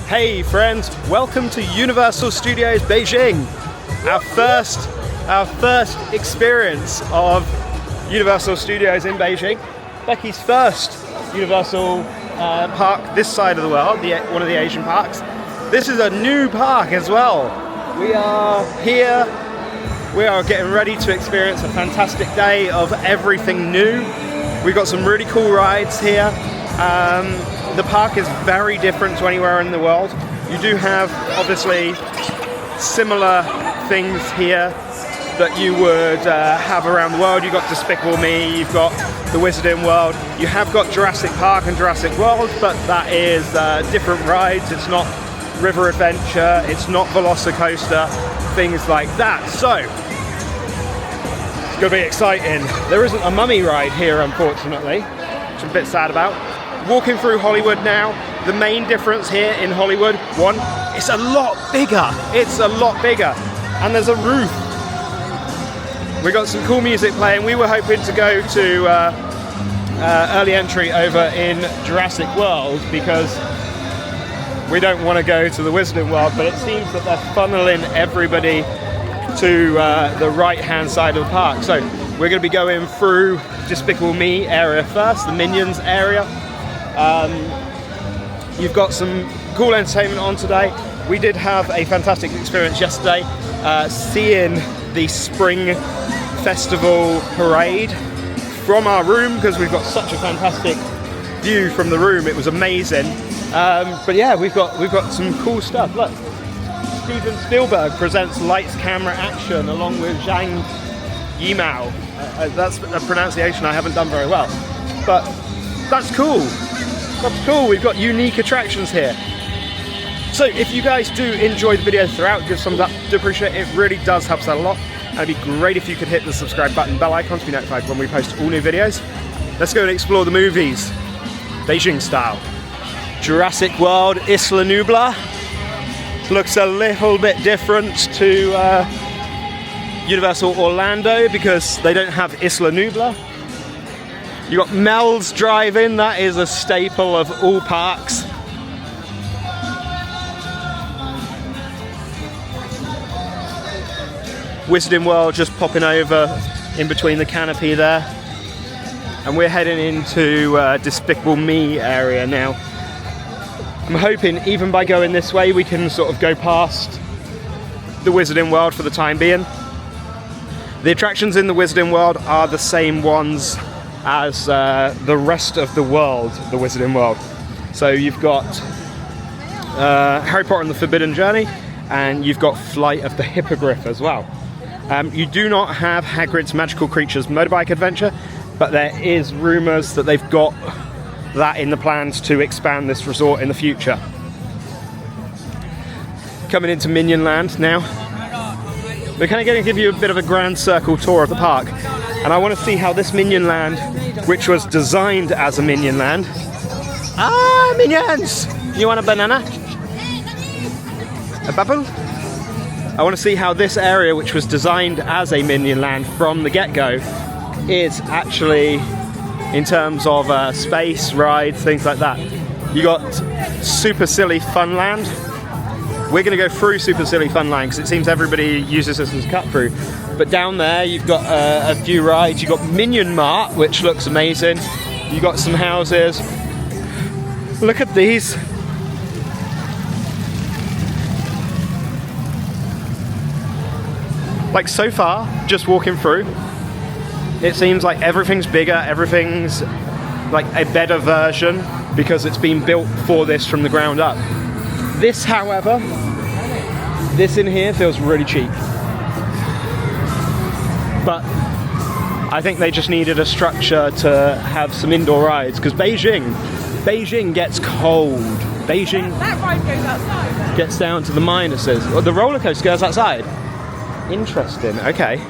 Hey friends, welcome to Universal Studios Beijing. Our first experience of Universal Studios in Beijing. Becky's first Universal park this side of the world, one of the Asian parks. This is a new park as well. We are here, we are getting ready to experience a fantastic day of everything new. We've got some really cool rides here. The park is very different to anywhere in the world. You do have, obviously, similar things here that you would have around the world. You've got Despicable Me, you've got the Wizarding World, you have got Jurassic Park and Jurassic World, but that is different rides. It's not River Adventure, it's not Velocicoaster, things like that. So, it's going to be exciting. There isn't a mummy ride here, unfortunately, which I'm a bit sad about. Walking through Hollywood now, the main difference here in Hollywood, one, it's a lot bigger. It's a lot bigger. And there's a roof. We got some cool music playing. We were hoping to go to early entry over in Jurassic World because we don't want to go to the Wizarding World, but it seems that they're funneling everybody to the right-hand side of the park. So we're going to be going through Despicable Me area first, the Minions area. You've got some cool entertainment on today. We did have a fantastic experience yesterday seeing the Spring Festival parade from our room because we've got such a fantastic view from the room. It was amazing. But yeah, we've got some cool stuff. Look, Steven Spielberg presents Lights, Camera, Action along with Zhang Yimou. That's a pronunciation I haven't done very well, but that's cool. That's cool. We've got unique attractions here. So if you guys do enjoy the video throughout, give thumbs up. Do appreciate it. It really does help us out a lot. And it'd be great if you could hit the subscribe button, bell icon to be notified when we post all new videos. Let's go and explore the movies, Beijing style. Jurassic World Isla Nublar looks a little bit different to Universal Orlando because they don't have Isla Nublar. You got Mel's Drive-In, that is a staple of all parks. Wizarding World just popping over in between the canopy there. And we're heading into Despicable Me area now. I'm hoping even by going this way we can sort of go past the Wizarding World for the time being. The attractions in the Wizarding World are the same ones as the rest of the world, the Wizarding World. So you've got Harry Potter and the Forbidden Journey, and you've got Flight of the Hippogriff as well. You do not have Hagrid's Magical Creatures Motorbike Adventure, but there is rumours that they've got that in the plans to expand this resort in the future. Coming into Minion Land now. We're kind of going to give you a bit of a grand circle tour of the park. And I want to see how this Minion Land, which was designed as a Minion Land... Ah, Minions! You want a banana? A bubble? I want to see how this area, which was designed as a Minion Land from the get-go, is actually, in terms of space, rides, things like that. You got Super Silly Funland. We're going to go through Super Silly Funland because it seems everybody uses this as a cut through. But down there you've got a few rides. You've got Minion Mart, which looks amazing. You've got some houses. Look at these. Like so far, just walking through, it seems like everything's bigger, everything's like a better version because it's been built for this from the ground up. This, however, this in here feels really cheap. But I think they just needed a structure to have some indoor rides because Beijing gets cold. Beijing that ride goes outside. Gets down to the minuses. Well, the roller coaster goes outside. Interesting. Okay.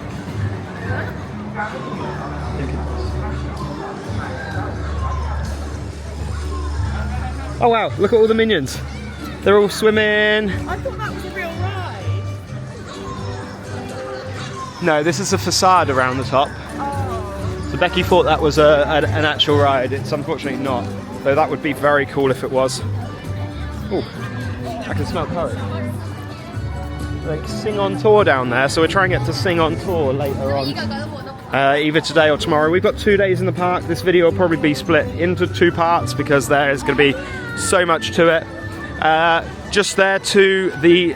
Oh wow! Look at all the minions. They're all swimming. I thought that was a real ride. No, this is a facade around the top. Oh. So Becky thought that was an actual ride. It's unfortunately not. Though that would be very cool if it was. Ooh. I can smell curry. Like Sing on Tour down there, so we're trying to get to Sing on Tour later on. Either today or tomorrow. We've got 2 days in the park. This video will probably be split into 2 parts because there is going to be so much to it. Just there to the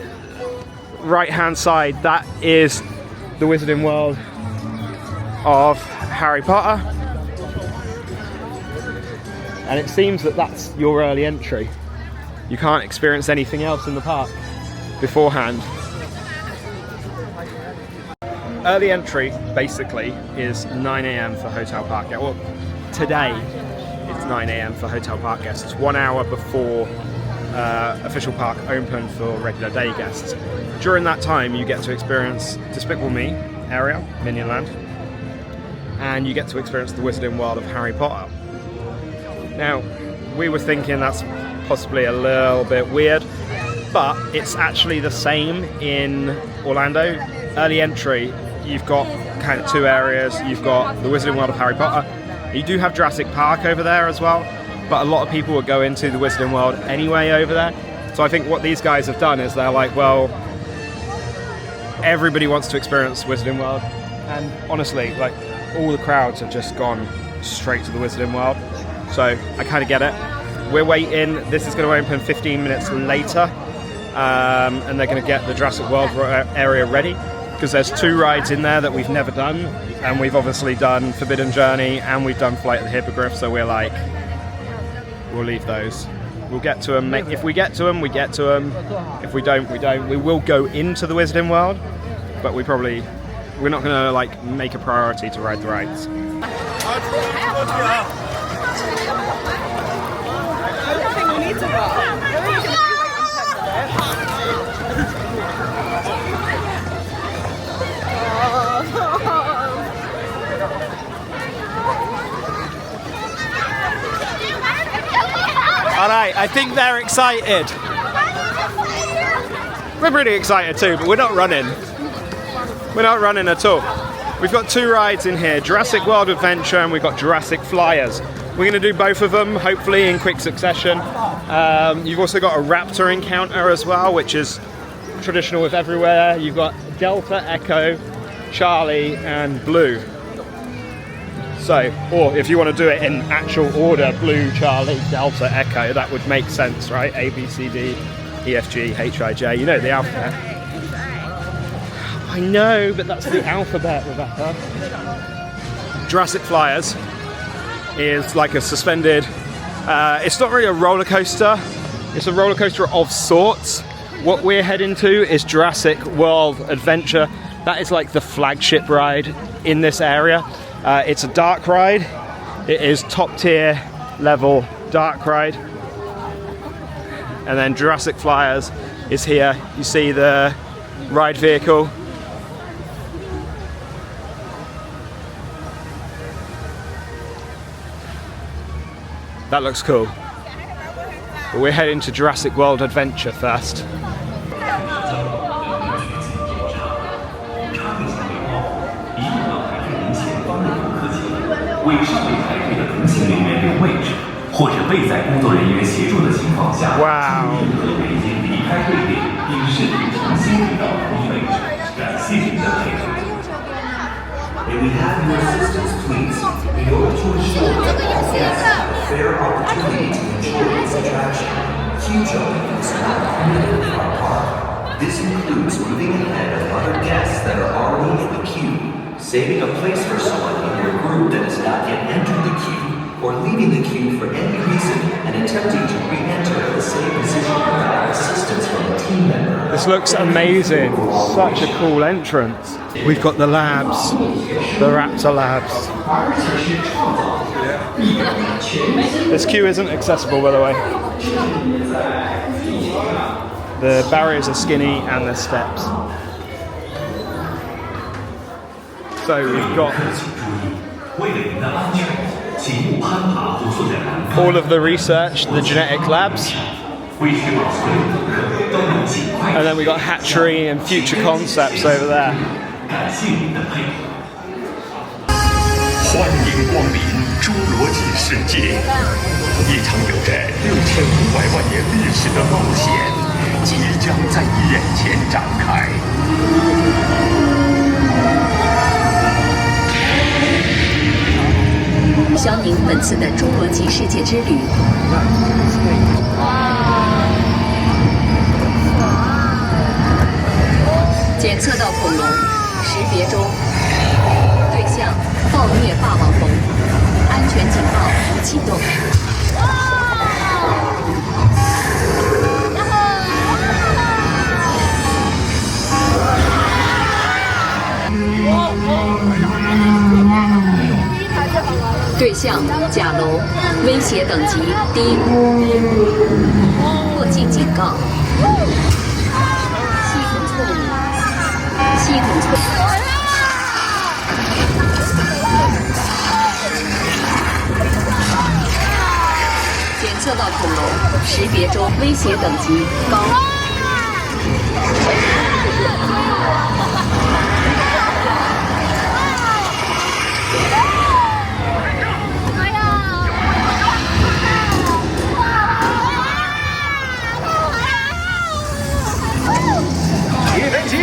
right hand side, that is the Wizarding World of Harry Potter. And it seems that that's your early entry. You can't experience anything else in the park beforehand. Early entry basically is 9 AM for hotel park guests. Well, today it's 9 AM for hotel park guests, 1 hour before official park open for regular day guests. During that time you get to experience Despicable Me area, Minion Land, and you get to experience the Wizarding World of Harry Potter. Now, we were thinking that's possibly a little bit weird, but it's actually the same in Orlando. Early entry, you've got kind of 2 areas. You've got the Wizarding World of Harry Potter. You do have Jurassic Park over there as well, but a lot of people will go into the Wizarding World anyway over there. So I think what these guys have done is they're like, well, everybody wants to experience Wizarding World, and honestly, like, all the crowds have just gone straight to the Wizarding World. So I kind of get it. We're waiting. This is going to open 15 minutes later, and they're going to get the Jurassic World area ready, because there's 2 rides in there that we've never done, and we've obviously done Forbidden Journey and we've done Flight of the Hippogriff, so we're like, we'll leave those. We'll get to them. If we get to them, we get to them. If we don't, we don't. We will go into the Wizarding World, but we're not going to like make a priority to ride the rides. Alright, I think they're excited. We're pretty excited too, but we're not running. We're not running at all. We've got 2 rides in here, Jurassic World Adventure and we've got Jurassic Flyers. We're going to do both of them, hopefully in quick succession. You've also got a Raptor encounter as well, which is traditional with everywhere. You've got Delta, Echo, Charlie and Blue. So, or if you want to do it in actual order, Blue, Charlie, Delta, Echo, that would make sense, right? A, B, C, D, E, F, G, H, I, J, you know the alphabet. I know, but that's the alphabet, Rebecca. Jurassic Flyers is like a suspended, it's not really a roller coaster, it's a roller coaster of sorts. What we're heading to is Jurassic World Adventure. That is like the flagship ride in this area. It's a dark ride. It is top tier level dark ride. And then Jurassic Flyers is here. You see the ride vehicle. That looks cool. But we're heading to Jurassic World Adventure first. Wow. May we have your assistance, please, in order to ensure that all guests have a fair opportunity to enjoy this attraction. Queue jumping is not permitted in our park. This includes moving ahead of other guests that are already in the queue, saving a place for someone in your group that has not yet entered the queue, or leaving the queue for any reason and attempting to re-enter the same position without assistance from a team member. This looks amazing. Such a cool entrance. We've got the labs, the Raptor labs. This queue isn't accessible, by the way. The barriers are skinny and there's steps. So we've got all of the research, the genetic labs. And then we got hatchery and future concepts over there. 欢迎光临侏罗纪世界，一场有着6500万年历史的冒险即将在眼前展开。肖宁本次的侏罗纪世界之旅。检测到恐龙，识别中，对象暴虐霸王龙，安全警报启动。对象甲龙，威胁等级低，过境警告。系统错误，系统错误。检测到恐龙，识别中，威胁等级高。别担心，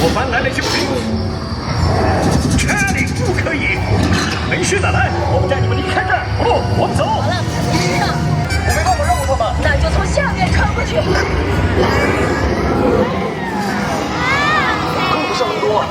我搬来了救兵。Charlie， 不可以！没事的，来，我们带你们离开这儿。哦，我们走。好了，我没办法让他们。那就从下面穿过去。够不上那么多。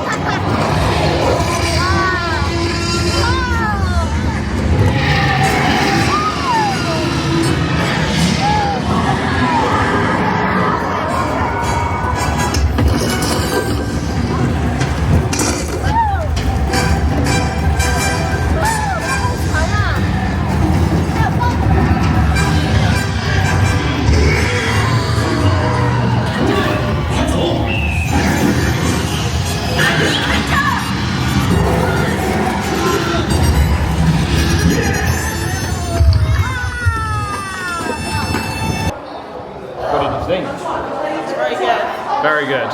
It's very good. Very good.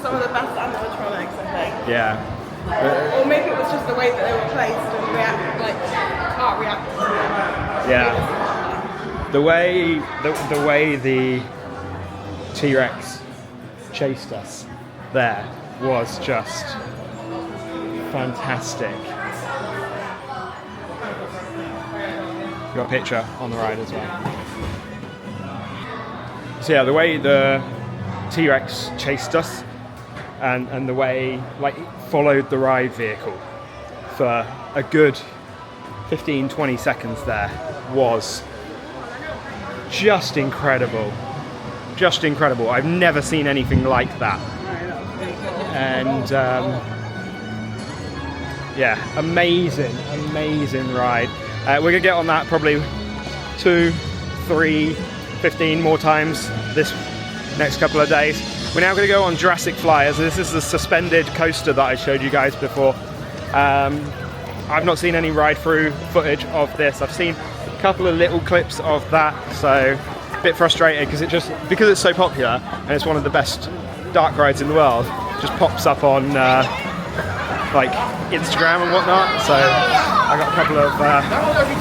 Some of the best animatronics, I think. Yeah. Or maybe it was just the way that they were placed and react, like, car reacted to them. Yeah. The way the T-Rex chased us there was just fantastic. Got a picture on the ride as well. So yeah, the way the T-Rex chased us and the way like it followed the ride vehicle for a good 15-20 seconds there was just incredible. Just incredible. I've never seen anything like that. And yeah, amazing ride. We're gonna get on that probably 2, 3, 15 more times this next couple of days. We're now going to go on Jurassic Flyers. This is the suspended coaster that I showed you guys before. I've not seen any ride-through footage of this. I've seen a couple of little clips of that, so a bit frustrated because it's so popular and it's one of the best dark rides in the world. It just pops up on like Instagram and whatnot. So I got a couple of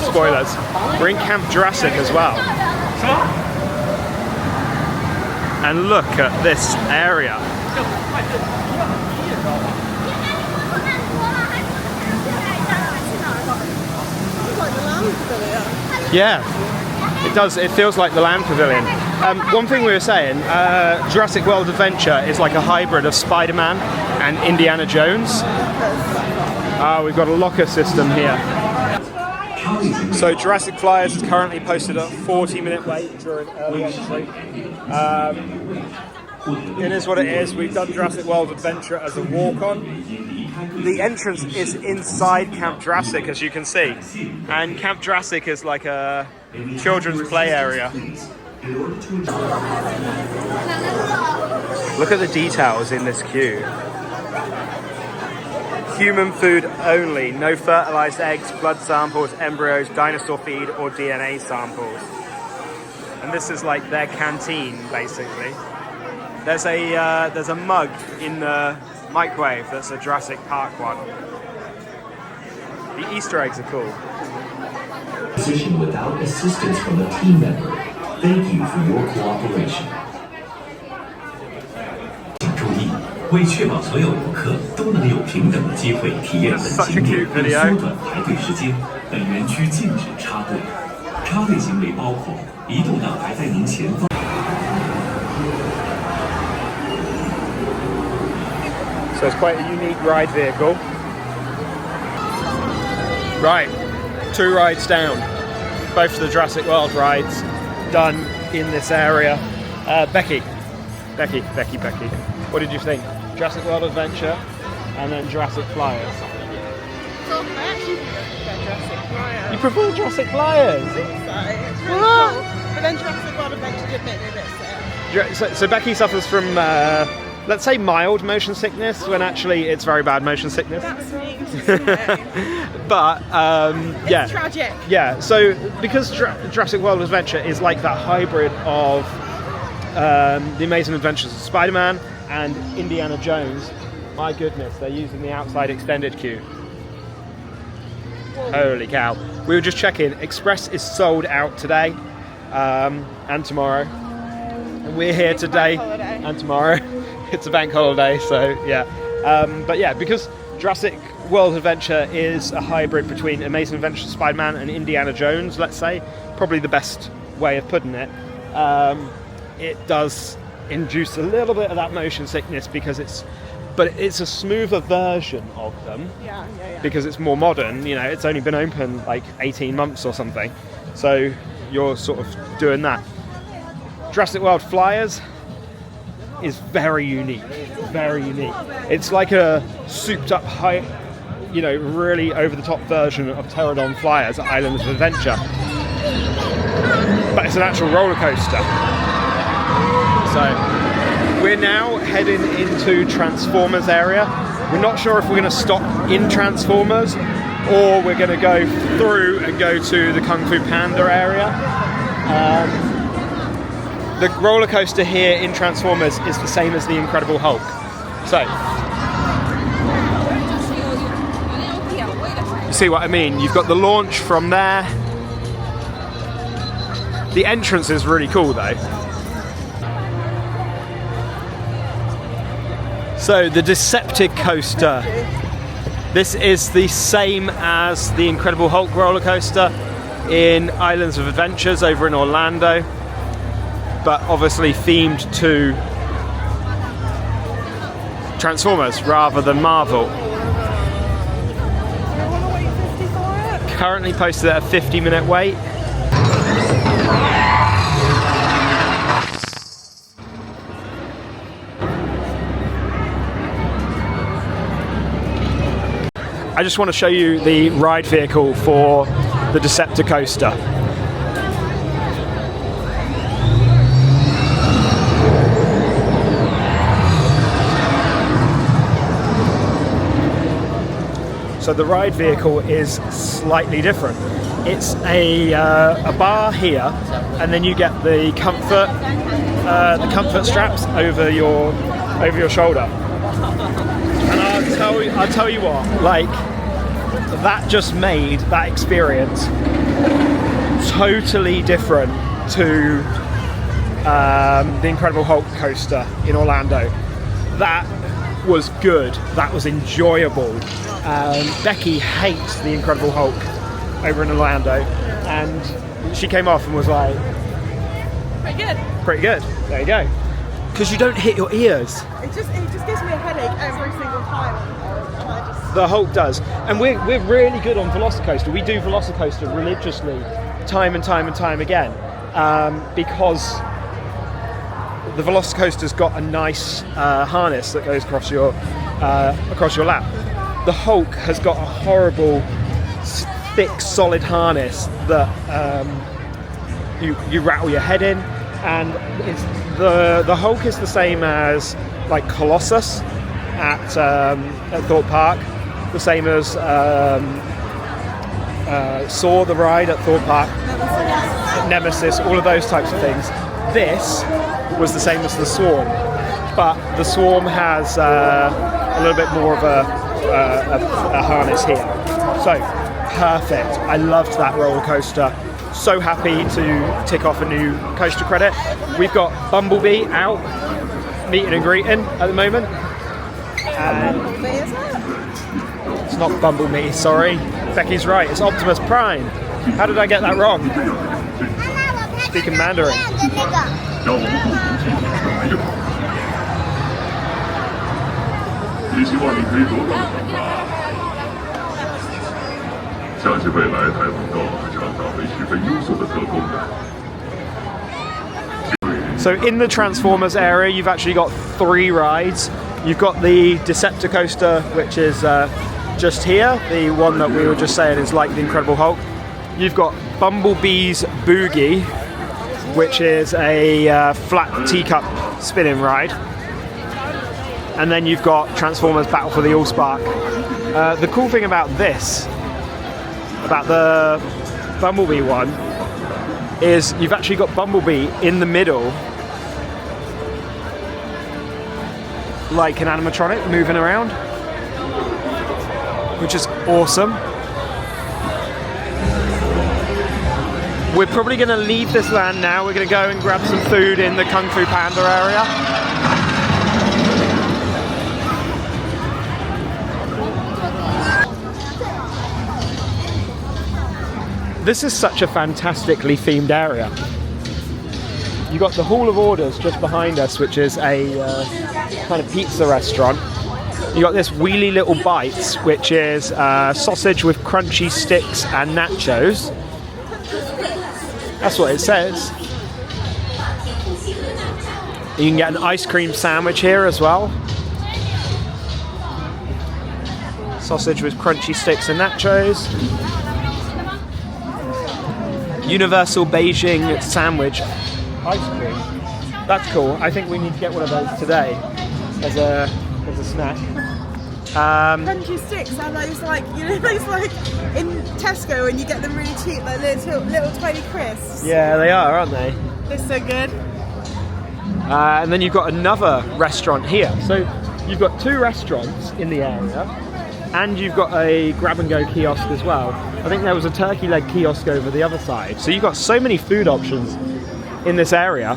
spoilers. We're in Camp Jurassic as well. And look at this area. Yeah, it does. It feels like the land pavilion. One thing we were saying, Jurassic World Adventure is like a hybrid of Spider-Man and Indiana Jones. We've got a locker system here. So Jurassic Flyers is currently posted at 40-minute wait during early entry. It is what it is. We've done Jurassic World Adventure as a walk-on. The entrance is inside Camp Jurassic, as you can see. And Camp Jurassic is like a children's play area. Look at the details in this queue. Human food only, no fertilized eggs, blood samples, embryos, dinosaur feed or DNA samples. And this is like their canteen, basically. There's a mug in the microwave that's a Jurassic Park one. The Easter eggs are cool. Position without assistance from a team member. Thank you for your cooperation. 为确保所有游客都能有平等的机会体验本景点并缩短排队时间，本园区禁止插队。插队行为包括移动到排在您前方。So it's quite a unique ride vehicle. Right, 2 rides down. Both of the Jurassic World rides done in this area. Becky, what did you think? Jurassic World Adventure and then Jurassic Flyers. So I actually prefer Jurassic Flyers. You prefer Jurassic Flyers? I think so. It's really cool. But then Jurassic World Adventure did make me a bit sick. So Becky suffers from, let's say, mild motion sickness, when actually it's very bad motion sickness. That's me. Isn't it? But yeah, It's tragic. yeah. So because Jurassic World Adventure is like that hybrid of the Amazing Adventures of Spider-Man and Indiana Jones, my goodness, they're using the outside extended queue. Holy cow! We were just checking. Express is sold out today and tomorrow. And we're here It's a today bank holiday. and tomorrow. It's a bank holiday, so yeah. But yeah, because Jurassic World Adventure is a hybrid between Amazing Adventures of Spider-Man and Indiana Jones, let's say, probably the best way of putting it. It does induce a little bit of that motion sickness because it's a smoother version of them. Yeah. Because it's more modern, you know, it's only been open like 18 months or something. So you're sort of doing that. Jurassic World Flyers is very unique, very unique. It's like a souped up high, you know, really over the top version of Pterodon Flyers at Islands of Adventure. But it's an actual roller coaster. So we're now heading into Transformers area. We're not sure if we're going to stop in Transformers or we're going to go through and go to the Kung Fu Panda area. The roller coaster here in Transformers is the same as the Incredible Hulk. So, you see what I mean? You've got the launch from there. The entrance is really cool though. So the Decepticoaster. This is the same as the Incredible Hulk roller coaster in Islands of Adventures over in Orlando, but obviously themed to Transformers rather than Marvel. Currently posted at a 50-minute wait. I just want to show you the ride vehicle for the Decepticoaster. So the ride vehicle is slightly different. It's a bar here, and then you get the comfort straps over your shoulder. And I'll tell you what, like, that just made that experience totally different to the Incredible Hulk coaster in Orlando. That was good. That was enjoyable. Becky hates the Incredible Hulk over in Orlando, and she came off and was like, Pretty good. pretty good. There you go. Because you don't hit your ears. It just gives me a headache every single time. And I just... The Hulk does. And we're really good on Velocicoaster. We do Velocicoaster religiously, time and time again, because the Velocicoaster's got a nice harness that goes across your lap. The Hulk has got a horrible, thick, solid harness that you rattle your head in, and it's the Hulk is the same as like Colossus at Thorpe Park, the same as Saw the ride at Thorpe Park, Nemesis, all of those types of things. This was the same as the Swarm, but the Swarm has a little bit more of a harness here. So perfect. I loved that roller coaster. So happy to tick off a new coaster credit. We've got Bumblebee out, meeting and greeting at the moment. And Bumblebee, is it? it's not Bumblebee, sorry. Becky's right, it's Optimus Prime. How did I get that wrong? Speaking Mandarin. 让我们共同进行来用。也希望你可以得到很大。相信未来还能够创造为十分优秀的特工的。 So in the Transformers area, you've actually got 3 rides. You've got the Decepticoaster, which is just here, the one that we were just saying is like the Incredible Hulk. You've got Bumblebee's Boogie, which is a flat teacup spinning ride. And then you've got Transformers Battle for the Allspark. The cool thing about this, about the Bumblebee one, is you've actually got Bumblebee in the middle, like an animatronic moving around, which is awesome. We're probably going to leave this land now. We're going to go and grab some food in the Kung Fu Panda area. This is such a fantastically themed area. You've got the Hall of Orders just behind us, which is a kind of pizza restaurant. You got this Wheelie Little Bites, which is sausage with crunchy sticks and nachos. That's what it says. You can get an ice cream sandwich here as well. Sausage with crunchy sticks and nachos. Universal Beijing sandwich ice cream. That's cool. I think we need to get one of those today as a snack. Crunchy sticks are those like, you know, those like in Tesco and you get them really cheap, like little tiny crisps. Yeah, they are, aren't they? They're so good. And then you've got another restaurant here. So you've got 2 restaurants in the area, and you've got a grab-and-go kiosk as well. I think there was a turkey leg kiosk over the other side. So you've got so many food options in this area.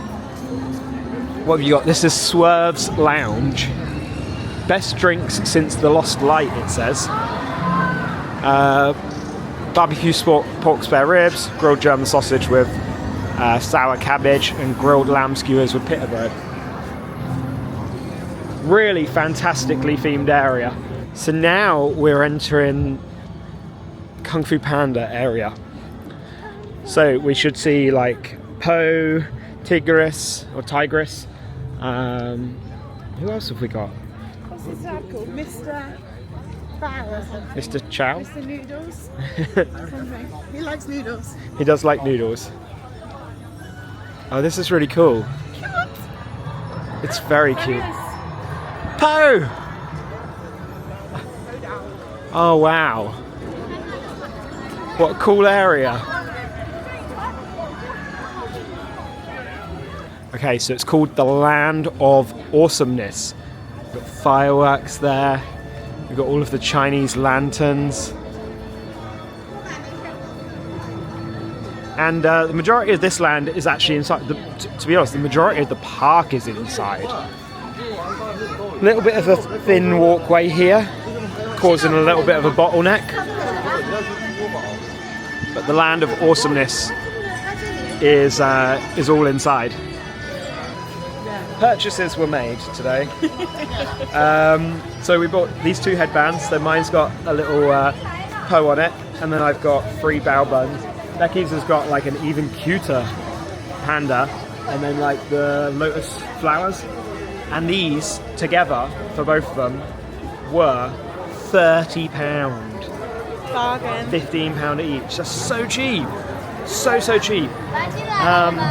What have you got? This is Swerve's Lounge. Best drinks since the Lost Light, it says. Barbecue pork spare ribs, grilled German sausage with sour cabbage, and grilled lamb skewers with pita bread. Really fantastically themed area. So now we're entering Kung Fu Panda area. So we should see like Po, Tigris. Who else have we got? What's his dad called? Mr. Farrow or something. Mr. Chow? Mr. Noodles. Something. He likes noodles. He does like noodles. Oh, this is really cool. Cute. It's very cute. Yes. Po! Oh wow. What a cool area. Okay, so it's called the Land of Awesomeness. We've got fireworks there. We've got all of the Chinese lanterns. And the majority of this land is actually inside. To be honest, the majority of the park is inside. A little bit of a thin walkway here, causing a little bit of a bottleneck. But the Land of Awesomeness is all inside. Purchases were made today. So we bought these 2 headbands. So mine's got a little Po on it, and then I've got 3 bao buns. Becky's has got like an even cuter panda, and then like the lotus flowers. And these together, for both of them, were £30. Bargain. £15 each. That's so cheap. So cheap.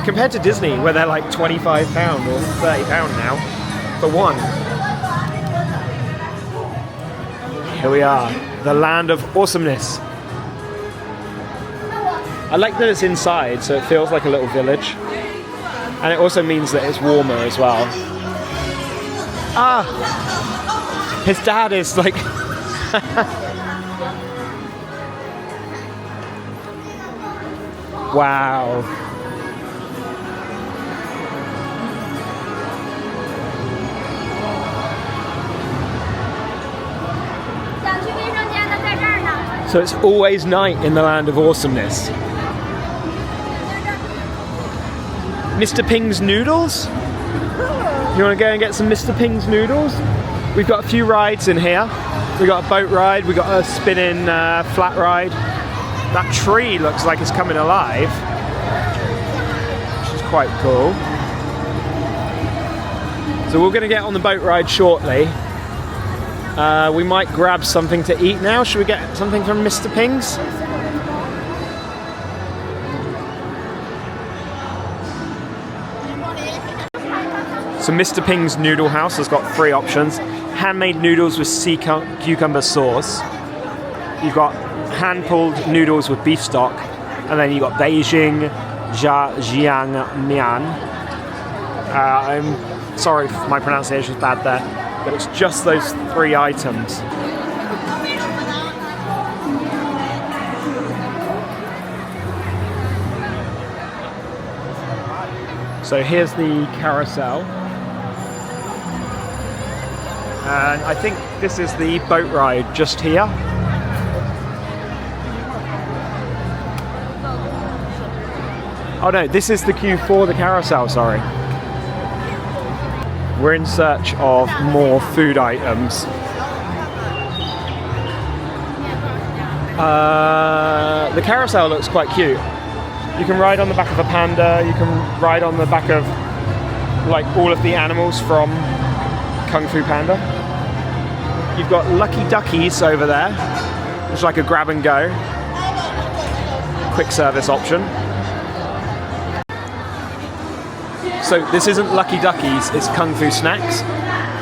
Compared to Disney, where they're like £25 or £30 now for one. Here we are, the Land of Awesomeness. I like that it's inside, so it feels like a little village. And it also means that it's warmer as well. Ah! His dad is like... Wow. So it's always night in the land of awesomeness. Mr. Ping's noodles? You want to go and get some Mr. Ping's noodles? We've got a few rides in here. We got a boat ride, we got a spinning flat ride. That tree looks like it's coming alive, which is quite cool. So we're going to get on the boat ride shortly. We might grab something to eat now. Should we get something from Mr. Ping's? So Mr. Ping's Noodle House has got 3 options. Handmade noodles with sea cucumber sauce. You've got hand-pulled noodles with beef stock. And then you've got Beijing Jiang Mian. I'm sorry if my pronunciation is bad there, but it's just those 3 items. So here's the carousel. And I think this is the boat ride just here. Oh no, this is the queue for the carousel, sorry. We're in search of more food items. The carousel looks quite cute. You can ride on the back of a panda, you can ride on the back of like all of the animals from Kung Fu Panda. You've got Lucky Duckies over there, which is like a grab and go, quick service option. So this isn't Lucky Duckies, it's Kung Fu Snacks,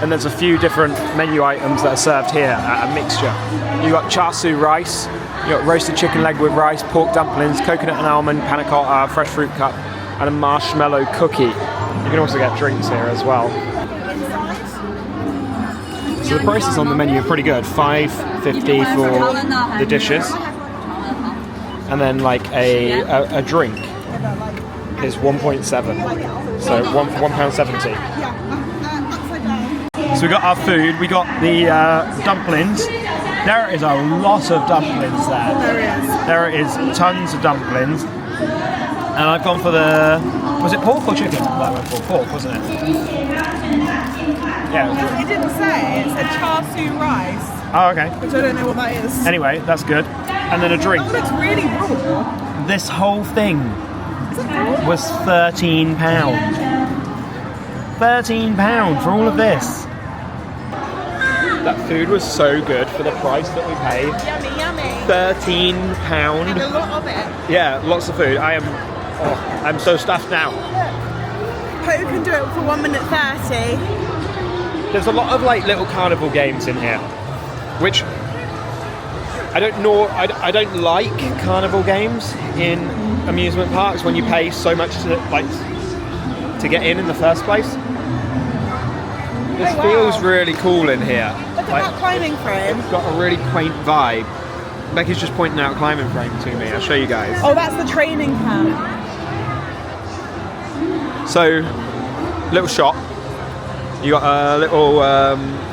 and there's a few different menu items that are served here at a mixture. You've got char siu rice, you've got roasted chicken leg with rice, pork dumplings, coconut and almond, panna cotta, fresh fruit cup, and a marshmallow cookie. You can also get drinks here as well. So the prices on the menu are pretty good. $5.50 for the dishes, and then like a drink is 1.7, so £1.70. So we got our food. We got the dumplings. There is a lot of dumplings there. There is tons of dumplings, and I've gone for the. Was it pork or chicken? That I went for pork, wasn't it? Yeah. It didn't say. It said char siu rice. Oh, okay. Which I don't know what that is. Anyway, that's good. And then a drink. Oh, that's really raw. This whole thing was £13. £13 for all of this. That food was so good for the price that we paid. Yummy, yummy. £13. And a lot of it. Yeah, lots of food. I'm so stuffed now. Hope you can do it for 1 minute 30. There's a lot of like little carnival games in here, which I don't know. I don't like carnival games in amusement parks when you pay so much to get in the first place. This feels really cool in here. Look at that climbing frame. It's got a really quaint vibe. Becky's just pointing out a climbing frame to me. I'll show you guys. Oh, that's the training camp. So, little shop. You got a little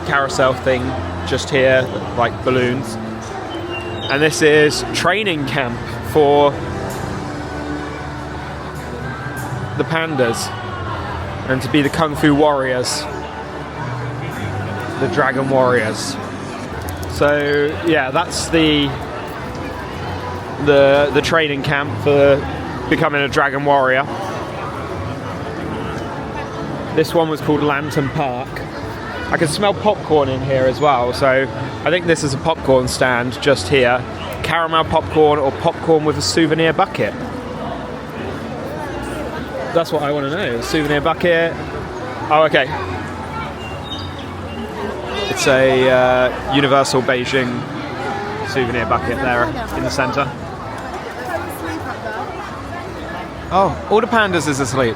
carousel thing just here, like balloons. And this is training camp for the pandas and to be the Kung Fu warriors, the dragon warriors. So yeah, that's the training camp for becoming a dragon warrior. This one was called Lantern Park. I can smell popcorn in here as well, so I think this is a popcorn stand just here. Caramel popcorn or popcorn with a souvenir bucket. That's what I want to know. Souvenir bucket. Oh, okay. It's a Universal Beijing souvenir bucket there in the centre. Oh, all the pandas is asleep.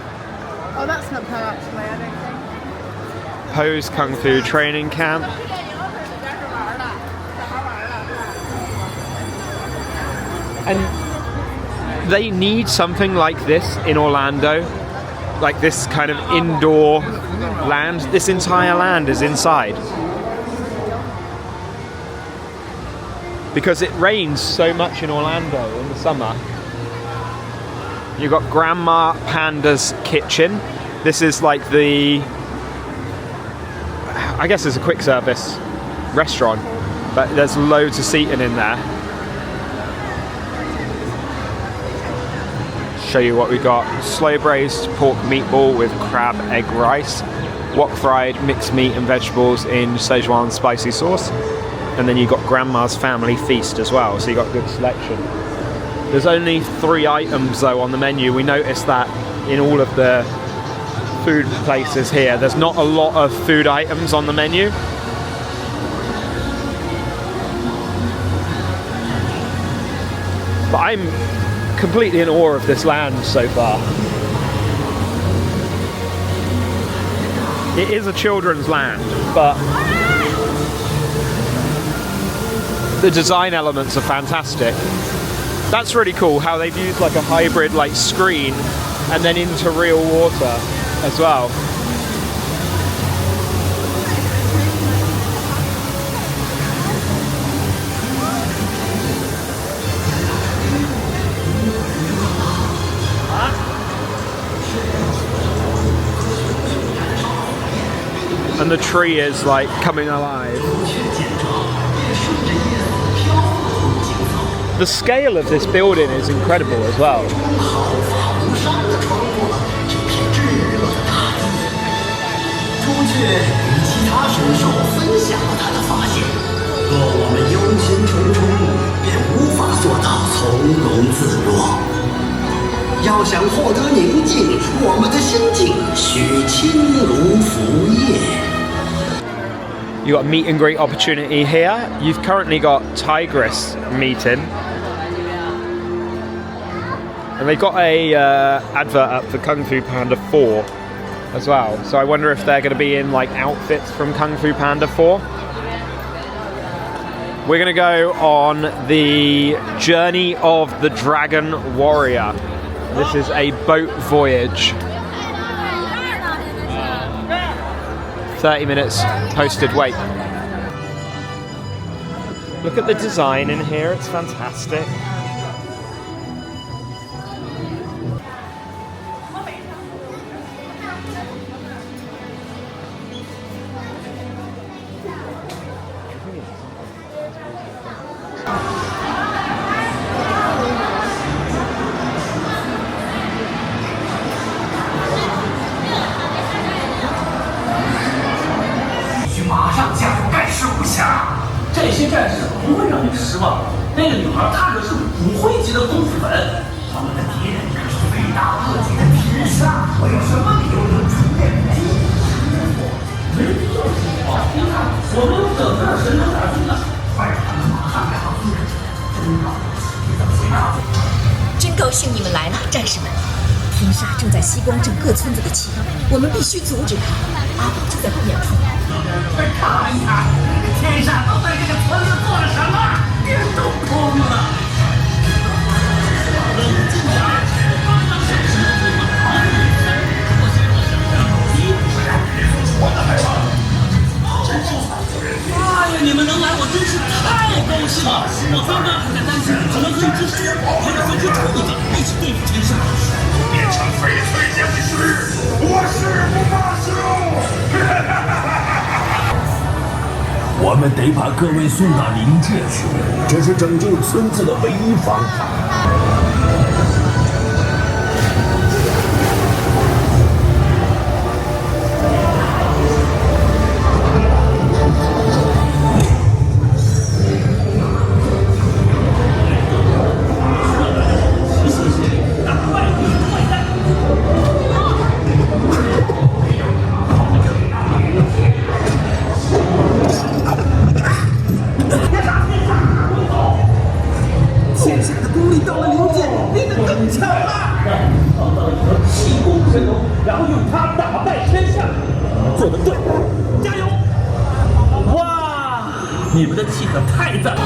Oh, that's not her actually, I don't think. Pose Kung Fu training camp. And they need something like this in Orlando, like this kind of indoor land. This entire land is inside. because it rains so much in Orlando in the summer. You've got Grandma Panda's Kitchen. This is like the, I guess it's a quick service restaurant, but there's loads of seating in there. Show you what we got. Slow braised pork meatball with crab egg rice, wok fried mixed meat and vegetables in Szechuan spicy sauce, and then you got Grandma's Family Feast as well, so you got good selection. There's only 3 items though on the menu. We noticed that in all of the food places here, there's not a lot of food items on the menu. But I'm completely in awe of this land so far. It is a children's land, but the design elements are fantastic. That's really cool how they've used like a hybrid like screen and then into real water as well. And the tree is like coming alive. The scale of this building is incredible as well. You got a meet and greet opportunity here. You've currently got Tigress meeting, and they've got a advert up for Kung Fu Panda 4 as well. So I wonder if they're going to be in like outfits from Kung Fu Panda 4. We're going to go on the Journey of the Dragon Warrior. This is a boat voyage. 30 minutes posted wait. Look at the design in here, it's fantastic.真高兴你们来了，战士们！天煞正在吸光整个村子的气，我们必须阻止他。阿宝就在不远处。快看一看，天煞都在这个村子做了什么？电都空了。冷静点儿，刚刚谁是最猛的？我先说什么？你不然别说我的害怕。哎呀，你们能来，我真是太高兴了！我刚刚还在担心怎么可以支持还得分出兔子一起对付天煞。变成翡翠剑士，我誓不罢休！我们得把各位送到灵界去，这是拯救村子的唯一方法。然后用它打败天下，做得对，加油！哇，你们的气可太赞了！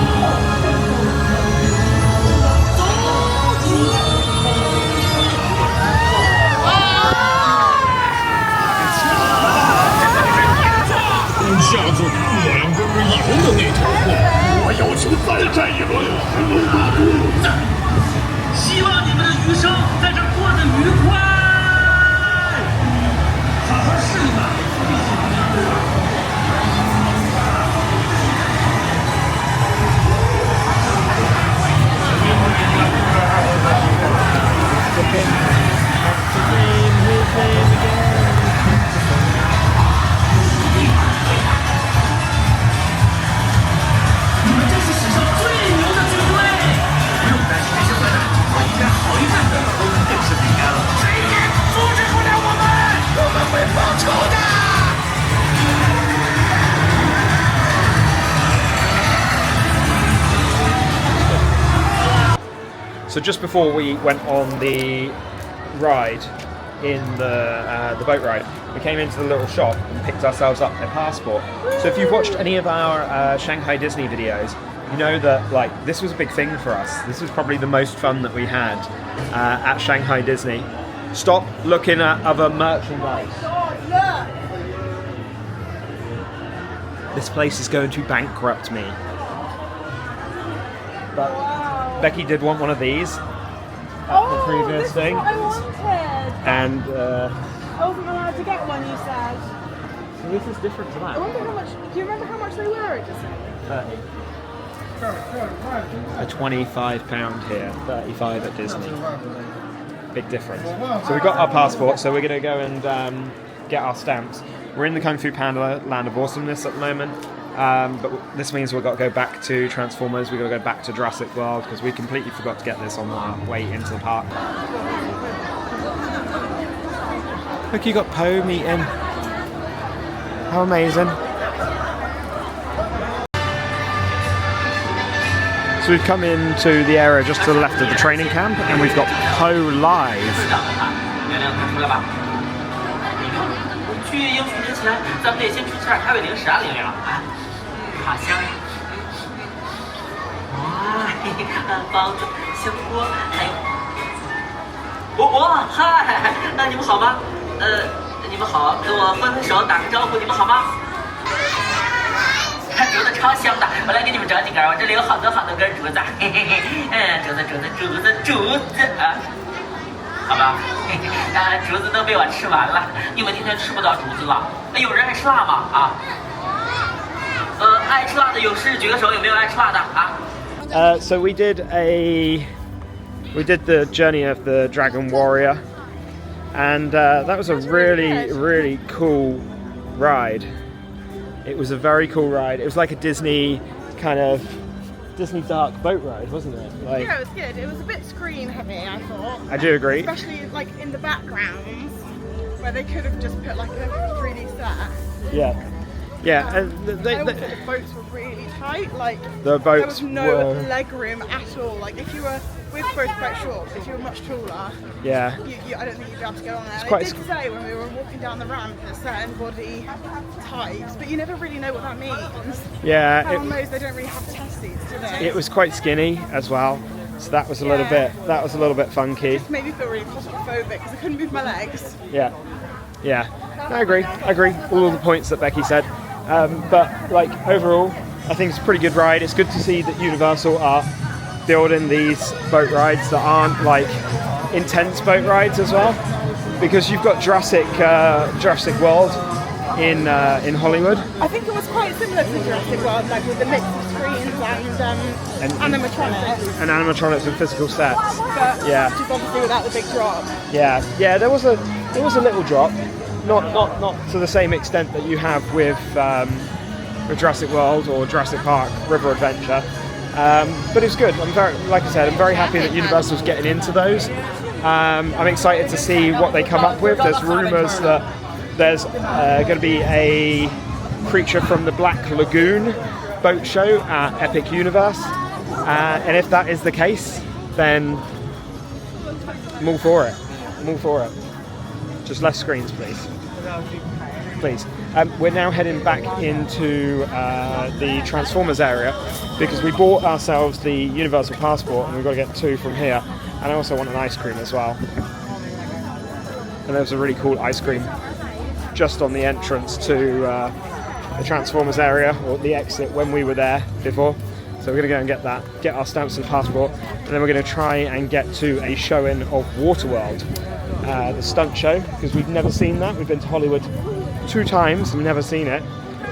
下次2个人赢的那条路，我要求3战1 So just before we went on the ride, in the boat ride, we came into the little shop and picked ourselves up a passport. So if you've watched any of our Shanghai Disney videos, you know that like this was a big thing for us. This was probably the most fun that we had at Shanghai Disney. Stop looking at other merchandise. This place is going to bankrupt me. But Becky did want one of these at the previous thing. What I wanted. And I wasn't allowed to get one, you said. so this is different to I that. wonder how much. Do you remember how much they were at Disney? A £25 here, 35 at Disney. Big difference. So we got our passport, so we're going to go and get our stamps. We're in the Kung Fu Panda land of awesomeness at the moment, but this means we've got to go back to Transformers, we've got to go back to Jurassic World, because we completely forgot to get this on our way into the park. Look, you got Poe meeting. How amazing. So we've come into the area just to the left of the training camp, and we've got Poe live. 去英雄之前，咱们得先吃点开胃零食啊，玲玲。好香！哇，嘿嘿，包子、香锅，还有……哇，嗨，你们好吗？你们好，跟我挥挥手，打个招呼，你们好吗？竹子超香的，我来给你们找几根，我这里有好多好多根竹子，嘿嘿嘿，竹子啊。 好吧，竹子都被我吃完了，因为今天吃不到竹子了。有人爱吃辣吗？啊？爱吃辣的勇士举个手，有没有爱吃辣的啊？ So we did the journey of the Dragon Warrior, and that was a really cool ride. It was a very cool ride. It was like a Disney kind of Disney dark boat ride, wasn't it? Like, Yeah, it was good. It was a bit screen heavy, I thought. I do agree. Especially like in the backgrounds, where they could have just put like a 3D set. Yeah, and Also, the boats were really tight. Like the boats there was no were... leg room at all. Like if you were, we're both quite short, but if you were much taller, Yeah. I don't think you'd be able to go on there. quite They did say when we were walking down the ramp, there's certain body types, but you never really know what that means. Yeah, On those, they don't really have test seats, do they? it was quite skinny as well, so that was a little bit funky. It made me feel really claustrophobic because I couldn't move my legs. Yeah. I agree. All of the points that Becky said. But like overall, I think it's a pretty good ride. It's good to see that Universal are building these boat rides that aren't like intense boat rides as well, because you've got Jurassic World in Hollywood. I think it was quite similar to Jurassic World, like with the mix of screens and animatronics. And animatronics and physical sets. But just obviously without the big drop. Yeah. There was a little drop. Not to the same extent that you have with Jurassic World or Jurassic Park River Adventure, but it was good. I'm very happy that Universal's getting into those. I'm excited to see what they come up with. There's rumours that there's going to be a Creature from the Black Lagoon boat show at Epic Universe, and if that is the case, then I'm all for it. Just less screens, please. We're now heading back into the Transformers area because we bought ourselves the Universal passport and we've got to get 2 from here. And I also want an ice cream as well. And there was a really cool ice cream just on the entrance to the Transformers area, or the exit when we were there before. So we're going to go and get that, get our stamps and passport, and then we're going to try and get to a showing of Waterworld, the stunt show, because we've never seen that. We've been to Hollywood 2 times and never seen it.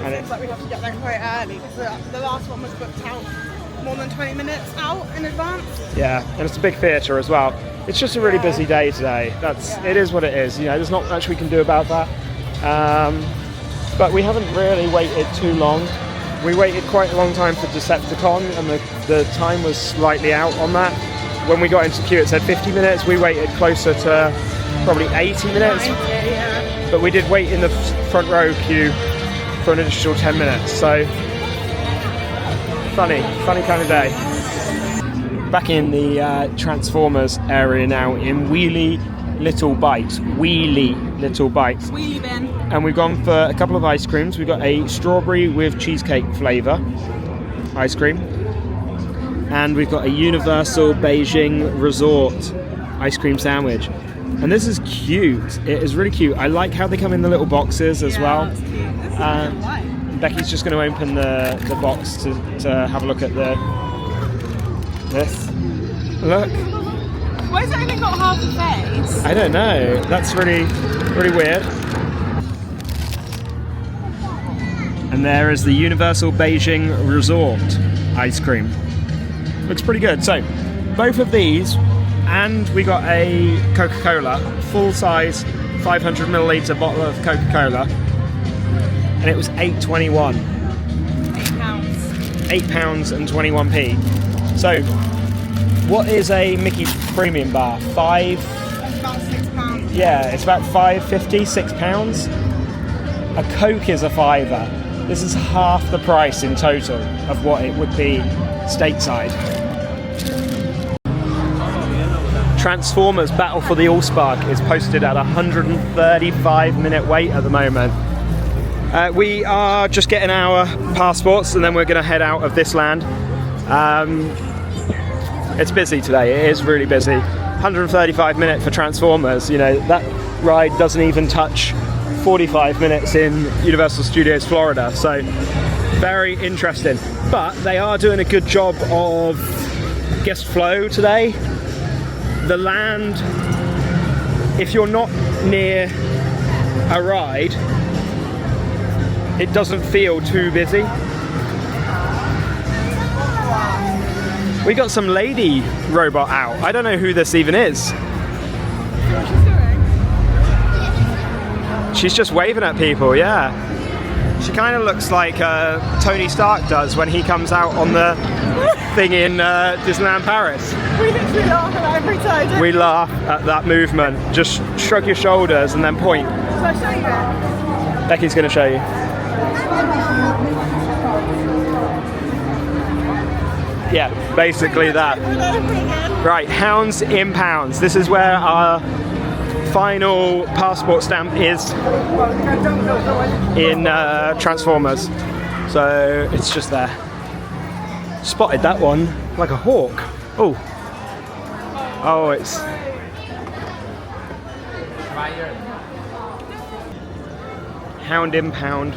And It's like we have to get there quite early because the last one was booked out more than 20 minutes out in advance. Yeah, and it's a big theatre as well. It's just a really busy day today. It is what it is. You know, there's not much we can do about that. But we haven't really waited too long. We waited quite a long time for Decepticon, and the time was slightly out on that. When we got into queue, it said 50 minutes. We waited closer to probably 80 minutes. 90, yeah. But we did wait in the front row queue for an additional 10 minutes. So funny kind of day. back in the Transformers area now in Wheelie Little Bites. Wheelie Little Bites. Wheelie bin. And we've gone for a couple of ice creams. We've got a strawberry with cheesecake flavour ice cream. And we've got a Universal Beijing Resort ice cream sandwich. And this is cute. It is really cute. I like how they come in the little boxes as well. That's cute. This is white. Becky's just going to open the box to have a look at this. Look. Why has it only got half a face? I don't know. That's really weird. And there is the Universal Beijing Resort ice cream. Looks pretty good. So, both of these, and we got a Coca-Cola, full-size 500ml bottle of Coca-Cola, and it was £8.21. £8 and 21p. So, what is a Mickey's Premium Bar? It's about £6. Yeah, it's about £5.50, £6. A Coke is a £5. This is half the price in total of what it would be stateside. Transformers Battle for the Allspark is posted at a 135-minute wait at the moment. We are just getting our passports and then we're going to head out of this land. It's busy today, it is really busy. 135 minutes for Transformers, you know, that ride doesn't even touch 45 minutes in Universal Studios Florida, so very interesting. But they are doing a good job of guest flow today. The land, if you're not near a ride, it doesn't feel too busy. We got some lady robot out. I don't know who this even is. What she's doing? She's just waving at people, yeah. She kind of looks like Tony Stark does when he comes out on the thing in Disneyland Paris. We literally laugh at that every time. We laugh at that movement. Just shrug your shoulders and then point. Shall I show you it? Becky's going to show you. Yeah, basically that. Right, Hounds in Pounds. This is where our final passport stamp is in Transformers. So it's just there. Spotted that one like a hawk. Oh. Oh, it's... Hound in Pound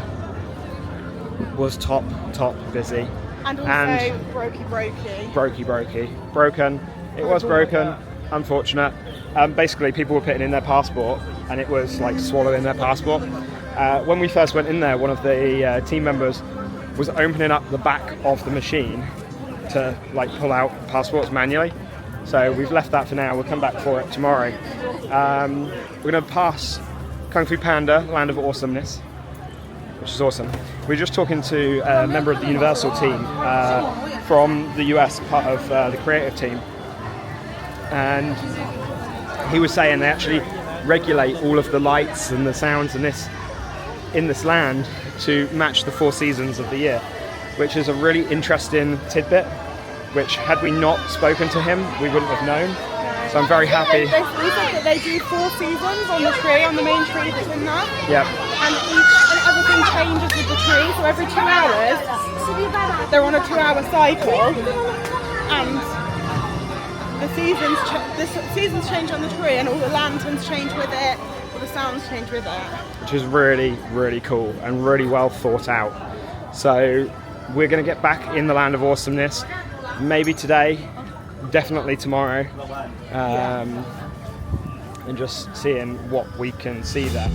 was top busy. And also brokey. Broken. It was broken. Unfortunate. Basically, people were putting in their passport, and it was like swallowing their passport. When we first went in there, one of the team members was opening up the back of the machine to like pull out passports manually. So we've left that for now. We'll come back for it tomorrow. We're going to pass Kung Fu Panda, Land of Awesomeness, which is awesome. We were just talking to a member of the Universal team from the US, part of the creative team, and he was saying they actually regulate all of the lights and the sounds in this land to match the 4 seasons of the year, which is a really interesting tidbit, which had we not spoken to him, we wouldn't have known. So I'm very happy. They said that they do 4 seasons on the tree, on the main tree that's in there. Yep. And everything changes with the tree, so every 2 hours they're on a 2-hour cycle, and the seasons change on the tree, and all the lanterns change with it, all the sounds change with it. Which is really, really cool and really well thought out. So we're going to get back in the Land of Awesomeness, maybe today, definitely tomorrow, and just seeing what we can see there.